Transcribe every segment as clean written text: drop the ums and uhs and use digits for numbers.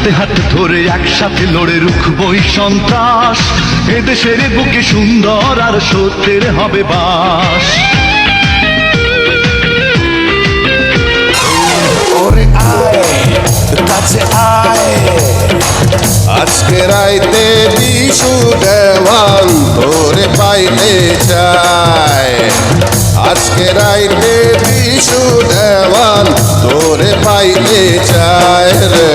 হাতে হাতে ধরে একসাথে লড়ে রুখবই সন্ত্রাস। এদেশের বুকে সুন্দর আর সত্যের হবে বাস। ওরে আয় কাছে আয়, আজকে রাইতে বিশু দেওয়ান তোরে পাইতে চায়। আজকে রাইতে বিশু দেওয়ান তোরে পাইতে চায় রে।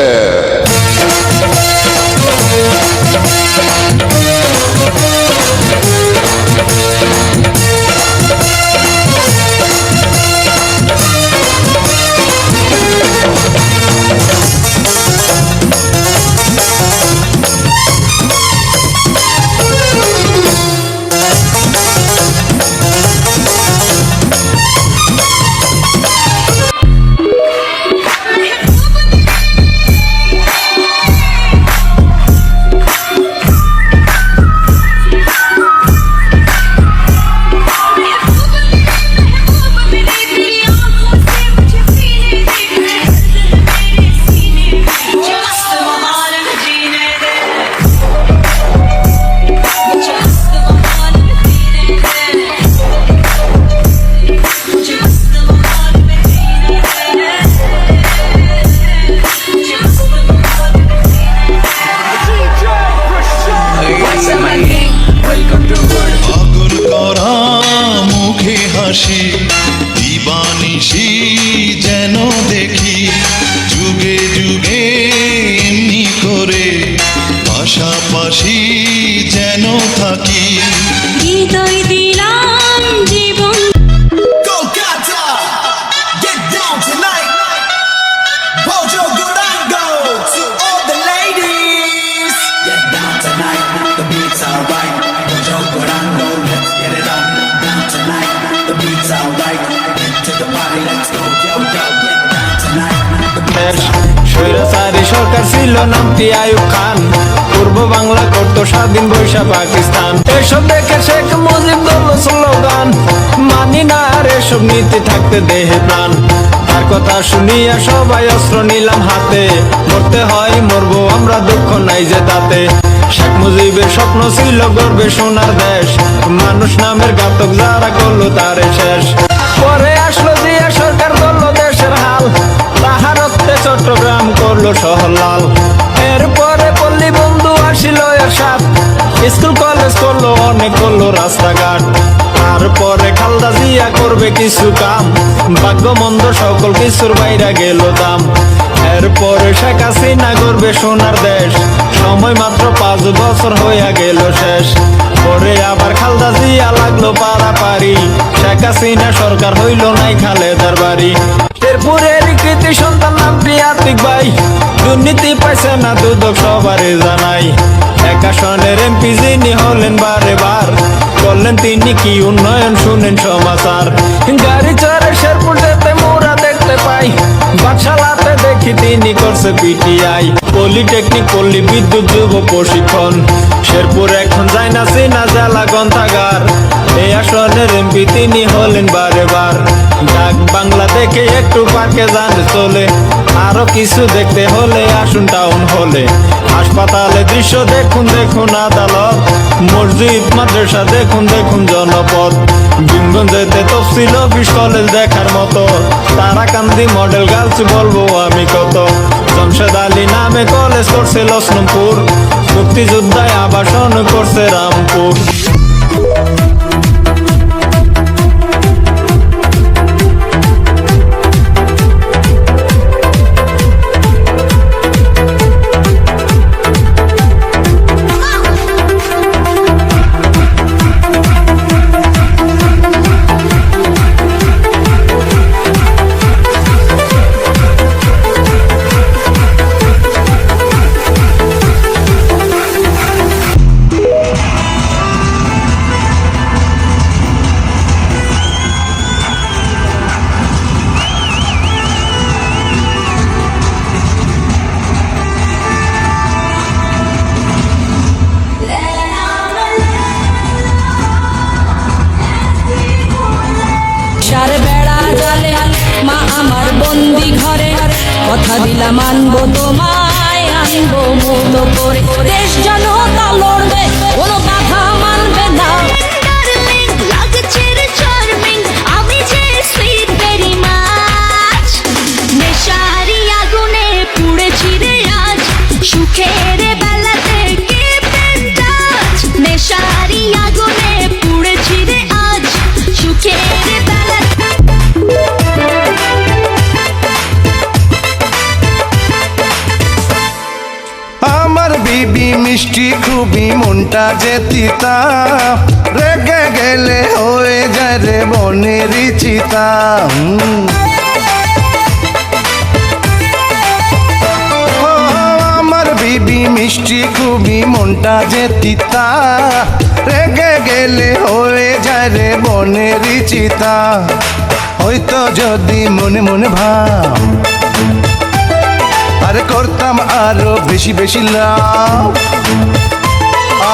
দিবানিশি যেন দেখি যুগে যুগে এমনি করে পাশাপাশি যেন থাকি। হৃদয় দিলাম জীবন। Go Gata, get down tonight. Bojo Durango to all the ladies. Get down tonight, the beats are right. Bojo Durango, let's get it on. Down tonight, the beats are right. Into the party, let's go, yo yo. Get down tonight, the beats are right. স্বৈরাচারী সরকার ছিল নামটি আইয়ুব খান, পূর্ব বাংলা করত স্বাধীন বৈশা পাকিস্তান। এসব দেখে শেখ মুজিব দল slogan, মানি না আর এসব নীতি থাকতে দেহে প্রাণ। তার কথা শুনিয়া সবাই অস্ত্র নিলাম হাতে, মরতে হয় মরবো আমরা দুঃখ নাই যে তাতে। শেখ মুজিবের স্বপ্ন ছিল গর্বে সোনার দেশ, মানুষ নামের ঘাতক যারা করলো তারে শেষ। পরে আসলো জিয়া সরকার করলো দেশের হাল, তাহার রক্তে চট্টগ্রাম করলো শহরলাল। এরপরে পল্লী বন্ধু আসিল এরশাদ, স্কুল কলেজ করলো অনেক করলো রাস্তাঘাট। তারপরে খালদা জিয়া করবে কিছু কাম, ভাগ্য মন্দ সকল কিছুর বাইরে গেল দাম। এরপরে শেখ হাসিনা করবে সোনার দেশ, সময় মাত্র 5 বছর হইয়া গেল শেষ। পরে আবার খালদা জিয়া লাগলো পারাপারি, শেখ হাসিনা সরকার হইল নাই খালেদার বাড়ি। এরপরের কৃতি সন্তান নামটি আতিক ভাই, দুর্নীতি পাইছে না দুদক সবারই জানাই। এক আসনের এমপি যিনি হলেন বারে বার, করলেন তিনি কি উন্নয়ন শুনেন সমাচার। গাড়ি চড়ে শেরপুর যেতে মোরা দেখতে পাই, বাদশালাতে দেখি তিনি করছে পিটিআই। পলিটেকনিক পল্লী বিদ্যুৎ যুব প্রশিক্ষণ, শেরপুর এখন যায় না চিনা জেলা গ্রন্থাগার। এই আসনের এমপি তিনি হলেন বারে বার, ডাক বাংলা দেখে একটু পার্কে যান চলে। আরো কিছু দেখতে হলে আসুন টাউন হলে, হাসপাতালে দৃশ্য দেখুন দেখুন আদালত, মসজিদ মাদ্রাসা দেখুন দেখুন জনপদ। ভীমগঞ্জেতে তফসিল অফিস কলেজ দেখার মতো, তারাকান্দি মডেল গার্লস বলবো আমি কত। জমশেদ আলী নামে কলেজ করছে লক্ষ্মণপুর, মুক্তিযোদ্ধায় আবাসন করছে রামপুর। বন্দি ঘরে কথা দিলাম মানবো তোমায়। করে দেশ জনতা লড়বে, কোনো বাধা মানবে না। Darling, লাগছে রে charming, আমি যে sweet very much। নেশারি আগুনে পুড়েছি রে আজ, সুখের বেলাতে keep in touch। নেশারি আগুনে পুড়েছি রে আজ, সুখের বেলাতে। আমার বিবি মিষ্টি খুবই, মনটা যে তিতা, রেগে গেলে হয়ে যায় রে বনেরই চিতা। ও, আমার বিবি মিষ্টি খুবই, মনটা যে তিতা, রেগে গেলে হয়ে যায় রে বনেরই চিতা। হয়তো যদি মনে মনে ভাব, আরে করতাম আরো বেশি বেশি লাভ।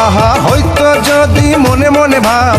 আহা, হয়তো যদি মনে মনে ভাব,